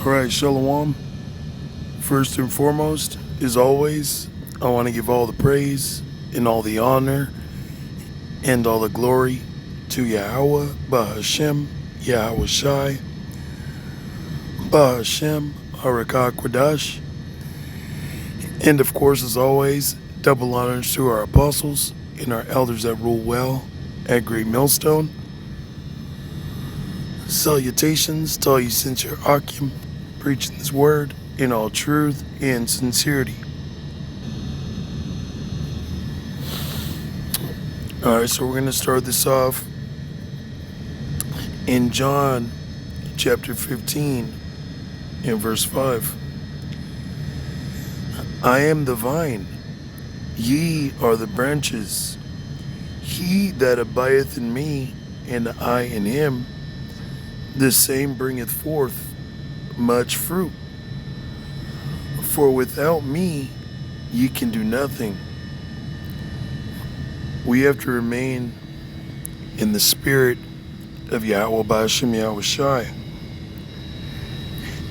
All right, Shalom. First and foremost, as always, I want to give all the praise and all the honor and all the glory to Yahweh, Bahashem, Yahweh Shai, Bahashem, Harakah Kwadash, and of course, as always, double honors to our apostles and our elders that rule well at Great Millstone. Salutations to all you sincere Akim, preaching this word in all truth and sincerity. Alright, so we're going to start this off in John chapter 15 and verse 5. I am the vine, ye are the branches. He that abideth in me, and I in him, the same bringeth forth much fruit. For without me ye can do nothing. We have to remain in the spirit of Yahweh Ba'ashem Yahweh Shai.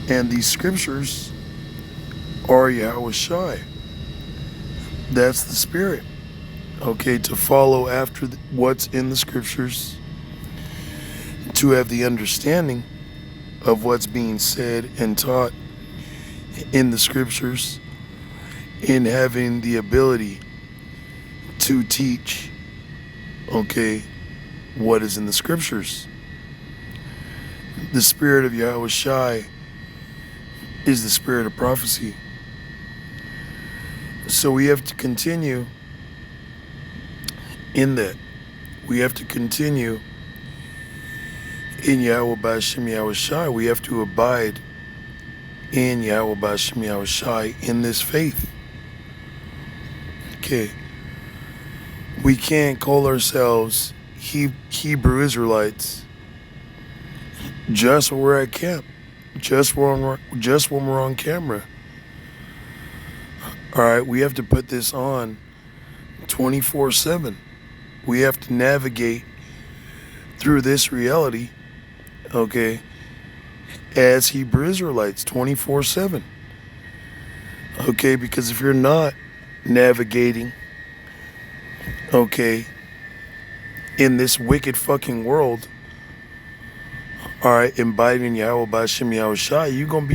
And these scriptures are Yahweh Shai. That's the spirit. Okay, to follow after what's in the scriptures, to have the understanding of what's being said and taught in the scriptures, and having the ability to teach, okay, what is in the scriptures. The spirit of Yahweh Shai is the spirit of prophecy. So we have to continue in that. We have to continue in Yahweh Ba'ashem Yahweh Shai. We have to abide in Yahweh Ba'ashem Yahweh Shai in this faith. Okay. We can't call ourselves Hebrew Israelites just when we're at camp, just when we're on camera. All right, we have to put this on 24/7. We have to navigate through this reality, okay, as Hebrew Israelites 24/7. Okay, because if you're not navigating, okay, in this wicked fucking world, all right, imbibing Yahweh Ba'ashem Yahweh Shai, you gonna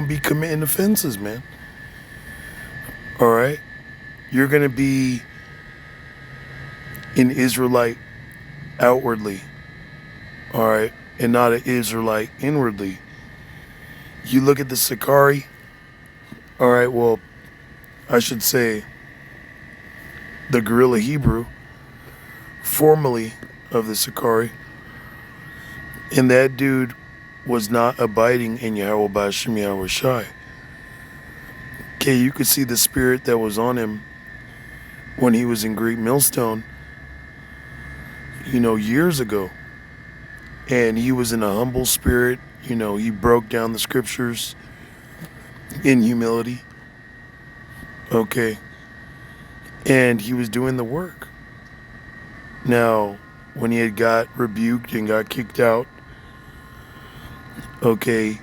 be committing offenses, man. All right, you're gonna be an Israelite outwardly, all right, and not an Israelite inwardly. You look at the Sakari, all right, well, I should say the Guerrilla Hebrew, formerly of the Sakari, and that dude was not abiding in Yahweh Ba'ashem Yahweh Shai. Okay, you could see the spirit that was on him when he was in Great Millstone, years ago. And he was in a humble spirit, he broke down the scriptures in humility. Okay. And he was doing the work. Now, when he had got rebuked and got kicked out, okay,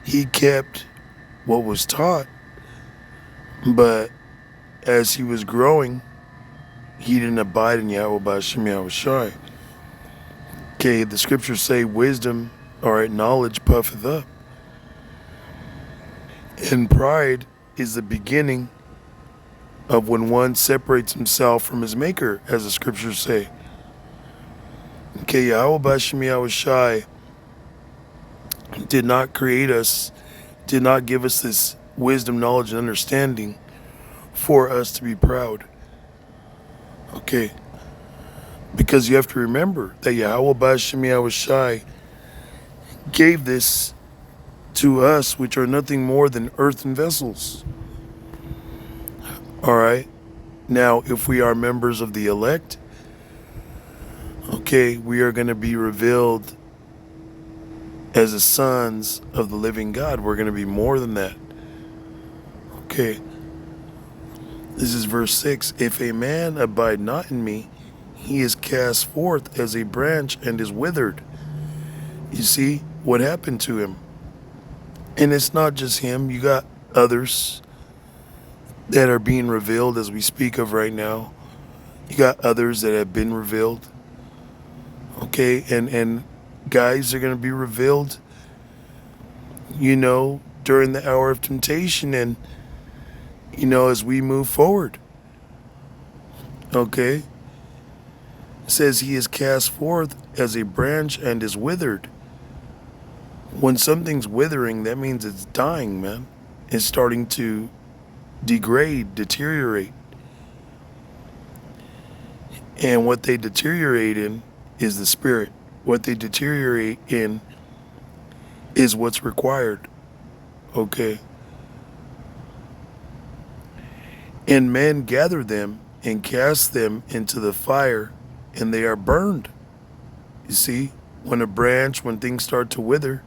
he kept what was taught, but as he was growing, he didn't abide in Yahweh Ba'ashem Yahweh Shai. Okay, the scriptures say wisdom, all right, knowledge puffeth up. And pride is the beginning of when one separates himself from his maker, as the scriptures say. Okay, Yahweh Ba'ashem Yahweh Shai did not create us, did not give us this wisdom, knowledge, and understanding for us to be proud. Okay, because you have to remember that Yahweh Ba'ashem Yahweh Shai gave this to us, which are nothing more than earthen vessels. All right. Now, if we are members of the elect, okay, we are going to be revealed as the sons of the living God. We're going to be more than that. Okay. This is verse 6. If a man abide not in me, he is cast forth as a branch and is withered. You see what happened to him. And it's not just him. You got others that are being revealed as we speak of right now. You got others that have been revealed. Okay, and guys are going to be revealed, during the hour of temptation and, as we move forward. Okay? It says he is cast forth as a branch and is withered. When something's withering, that means it's dying, man. It's starting to degrade, deteriorate. And what they deteriorate in is the spirit. What they deteriorate in is what's required. Okay? And men gather them and cast them into the fire, and they are burned. You see, when things start to wither,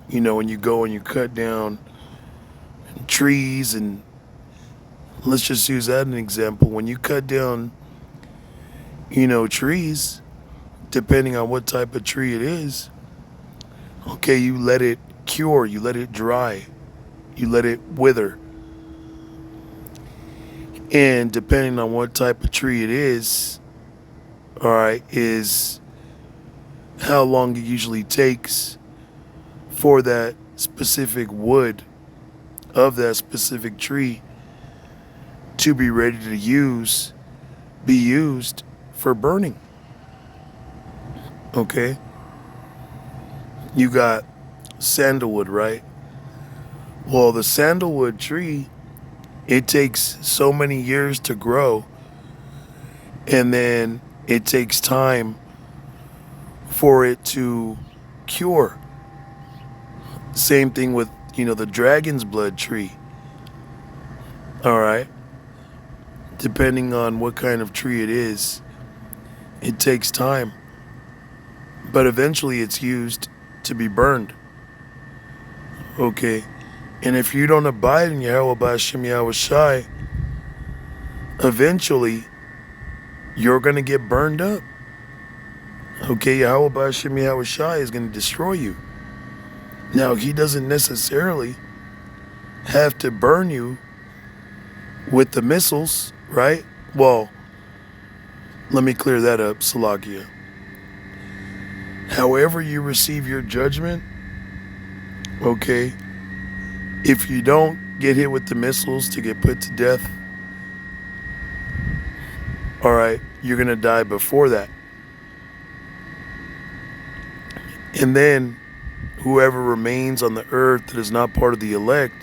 when you go and you cut down trees, and let's just use that as an example. When you cut down, trees, depending on what type of tree it is, okay, you let it cure, you let it dry, you let it wither. And depending on what type of tree it is, all right, is how long it usually takes for that specific wood of that specific tree to be ready to be used for burning. Okay? You got sandalwood, right? Well, the sandalwood tree, it takes so many years to grow, and then it takes time for it to cure. Same thing with, the dragon's blood tree. All right? Depending on what kind of tree it is, it takes time. But eventually it's used to be burned. Okay? And if you don't abide in Yahweh B'Hashem Yahweh Shai, eventually you're going to get burned up. Okay? Yahweh B'Hashem Yahweh Shai is going to destroy you. Now, he doesn't necessarily have to burn you with the missiles, right? Well, let me clear that up, Salakia. However you receive your judgment, okay, if you don't get hit with the missiles to get put to death, all right, you're going to die before that. And then whoever remains on the earth that is not part of the elect,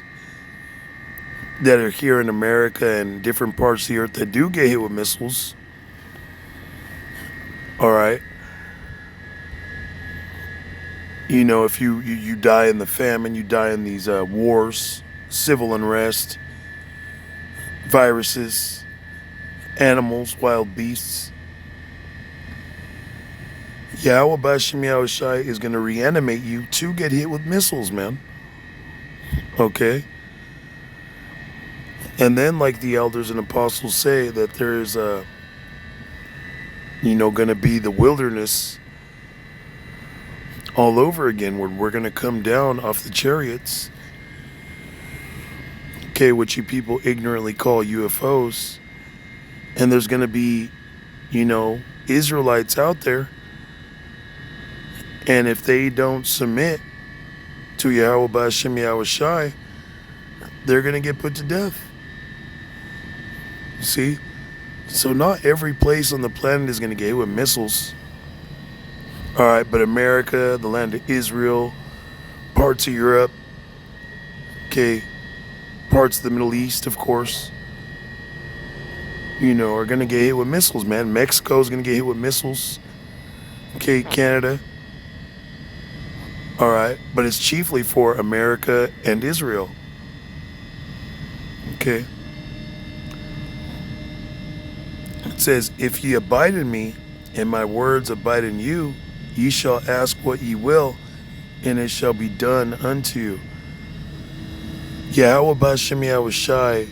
that are here in America and different parts of the earth that do get hit with missiles, all right, if you die in the famine, you die in these wars, civil unrest, viruses, animals, wild beasts, Yahweh B'Hashem Yahweh Shai is going to reanimate you to get hit with missiles, man. Okay? And then, like the elders and apostles say, that there's going to be the wilderness all over again, where we're going to come down off the chariots, okay, which you people ignorantly call UFOs. And there's going to be, Israelites out there. And if they don't submit to Yahweh B'Hashem Yahweh Shai, they're going to get put to death. You see? So not every place on the planet is going to get hit with missiles. All right, but America, the land of Israel, parts of Europe, okay, parts of the Middle East, of course, are going to get hit with missiles, man. Mexico's going to get hit with missiles. Okay, Canada. All right, but it's chiefly for America and Israel. Okay. It says, if ye abide in me, and my words abide in you, ye shall ask what ye will, and it shall be done unto you. Yahweh B'Hashem Yahweh Shai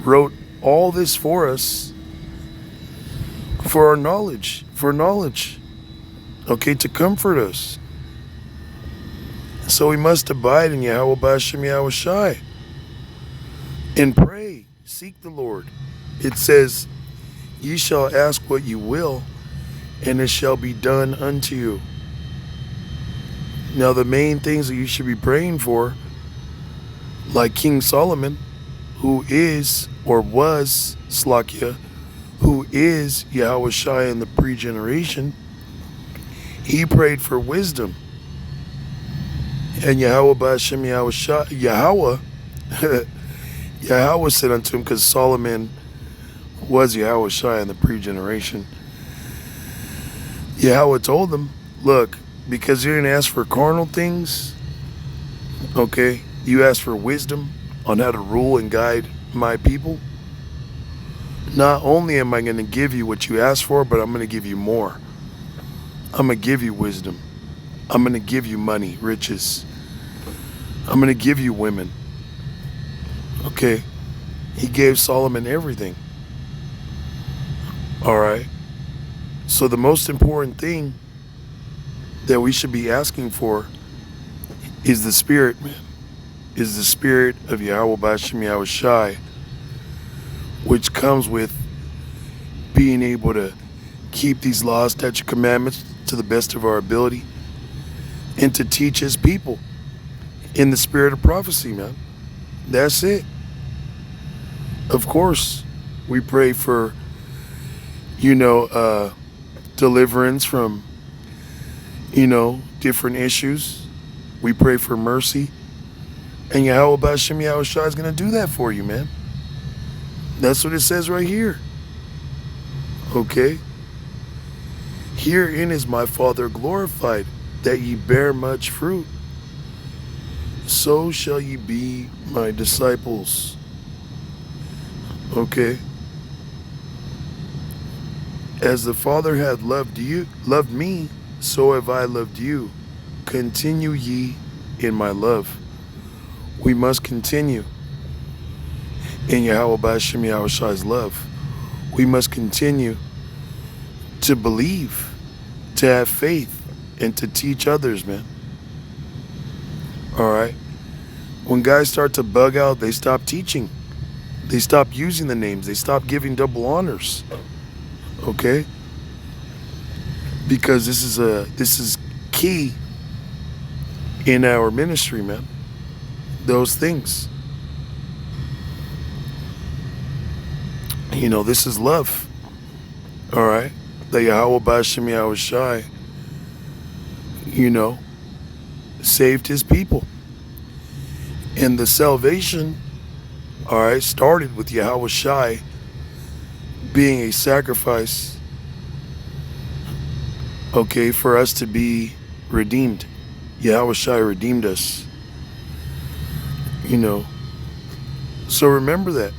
wrote all this for us for our knowledge, okay, to comfort us. So we must abide in Yahweh B'Shem Yahushai and pray, seek the Lord. It says, ye shall ask what you will, and it shall be done unto you. Now the main things that you should be praying for, like King Solomon, who is, or was, Slakia, who is Yahushai in the pre-generation, he prayed for wisdom. And Yahweh B'Shem Yahushai, Yahweh said unto him, because Solomon was Yahushai in the pre-generation, Yahweh told him, look, because you didn't ask for carnal things, okay, you asked for wisdom on how to rule and guide my people. Not only am I going to give you what you asked for, but I'm going to give you more. I'm going to give you wisdom. I'm going to give you money, riches. I'm going to give you women. Okay? He gave Solomon everything. All right? So the most important thing that we should be asking for is the spirit, man. Is the spirit of Yahweh B'Shem Yahushai, which comes with being able to keep these laws, statutes, commandments to the best of our ability, and to teach his people in the spirit of prophecy, man. That's it. Of course, we pray for, deliverance from, different issues. We pray for mercy. And Yahweh B'Shem Yahushai is going to do that for you, man. That's what it says right here. Okay? Herein is my Father glorified, that ye bear much fruit. So shall ye be my disciples. Okay? As the Father hath loved me, so have I loved you. Continue ye in my love. We must continue in Yahweh B'Shem Yahushai's love. We must continue to believe, to have faith, and to teach others, man. All right? When guys start to bug out, they stop teaching. They stop using the names. They stop giving double honors. Okay? Because this is key in our ministry, man. Those things. This is love. All right? The Yahweh B'Shem Yahushai, saved his people. And the salvation, all right, started with Yahushai being a sacrifice, okay, for us to be redeemed. Yahushai redeemed us. So remember that.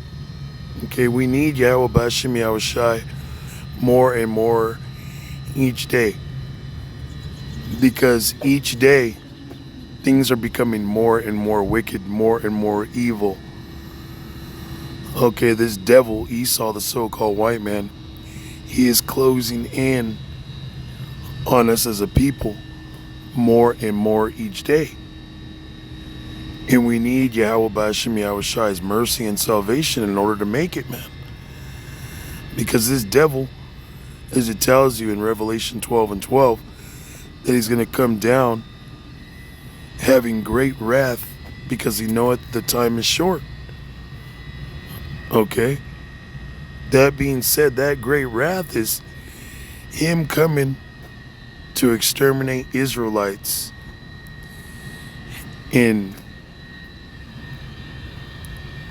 Okay, we need Yahweh B'Shem Yahushai more and more each day. Because each day, things are becoming more and more wicked, more and more evil. Okay, this devil, Esau, the so-called white man, he is closing in on us as a people more and more each day. And we need Yahweh B'Shem Yahushai's mercy and salvation in order to make it, man. Because this devil, as it tells you in Revelation 12:12, that he's going to come down having great wrath because he knoweth the time is short. Okay? That being said, that great wrath is him coming to exterminate Israelites in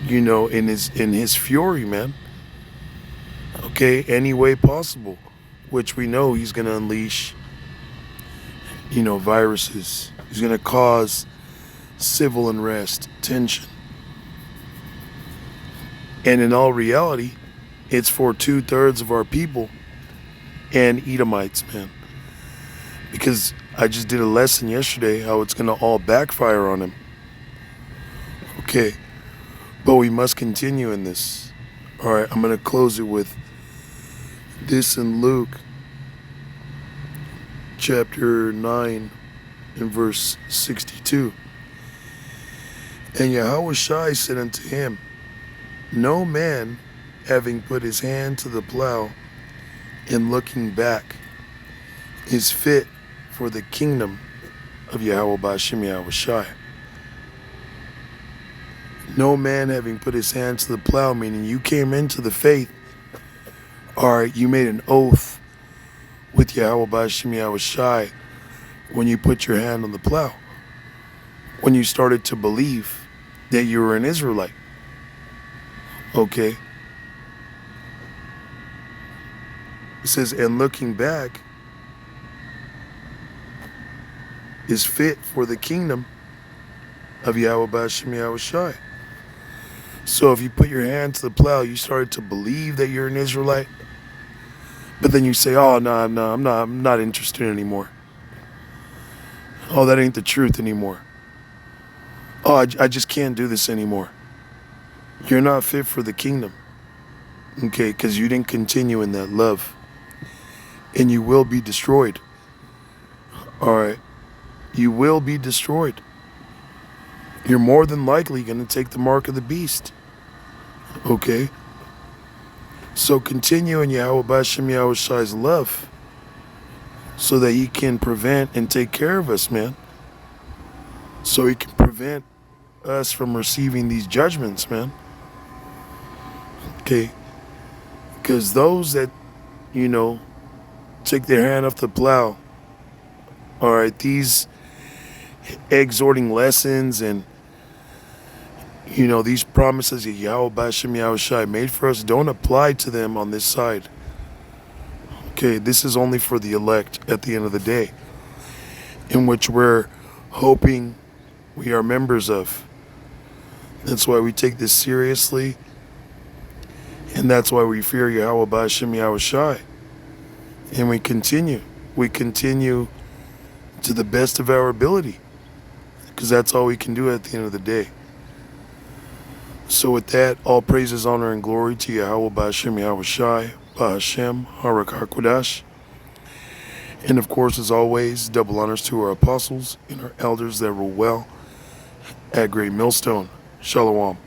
his fury, man. Okay, any way possible, which we know he's going to unleash, viruses. He's going to cause civil unrest, tension. And in all reality, it's for 2/3 of our people and Edomites, man. Because I just did a lesson yesterday how it's going to all backfire on him. Okay. But we must continue in this. All right, I'm going to close it with this in Luke chapter 9. in verse 62. And Yahushua said unto him, no man, having put his hand to the plow and looking back, is fit for the kingdom of Yahweh Ba'ashem Yahushua. No man having put his hand to the plow, meaning you came into the faith, or you made an oath with Yahweh Ba'ashem Yahushua when you put your hand on the plow, when you started to believe that you were an Israelite. Okay. It says, and looking back is fit for the kingdom of Yahweh Ba'ashem Yahushua. So if you put your hand to the plow, you started to believe that you're an Israelite, but then you say, oh, no, I'm not interested anymore. Oh, that ain't the truth anymore. Oh, I just can't do this anymore. You're not fit for the kingdom. Okay, because you didn't continue in that love. And you will be destroyed. All right. You will be destroyed. You're more than likely going to take the mark of the beast. Okay? So continue in Yahweh Ba'ashem Yahushua's love so that he can prevent and take care of us, man. So he can prevent us from receiving these judgments, man. Okay? Because those that, take their hand off the plow, all right, these exhorting lessons and, these promises that Yahweh Ba'ashem Yahushua made for us don't apply to them on this side. Okay, this is only for the elect at the end of the day, in which we're hoping we are members of. That's why we take this seriously, and that's why we fear Yahweh Ba'ashem Yahushua. And we continue to the best of our ability, because that's all we can do at the end of the day. So with that, all praises, honor, and glory to Yahweh Ba'ashem Yahushua, Ba'ashem, Harak HaKodash. And of course, as always, double honors to our apostles and our elders that rule well at Great Millstone. Shalom.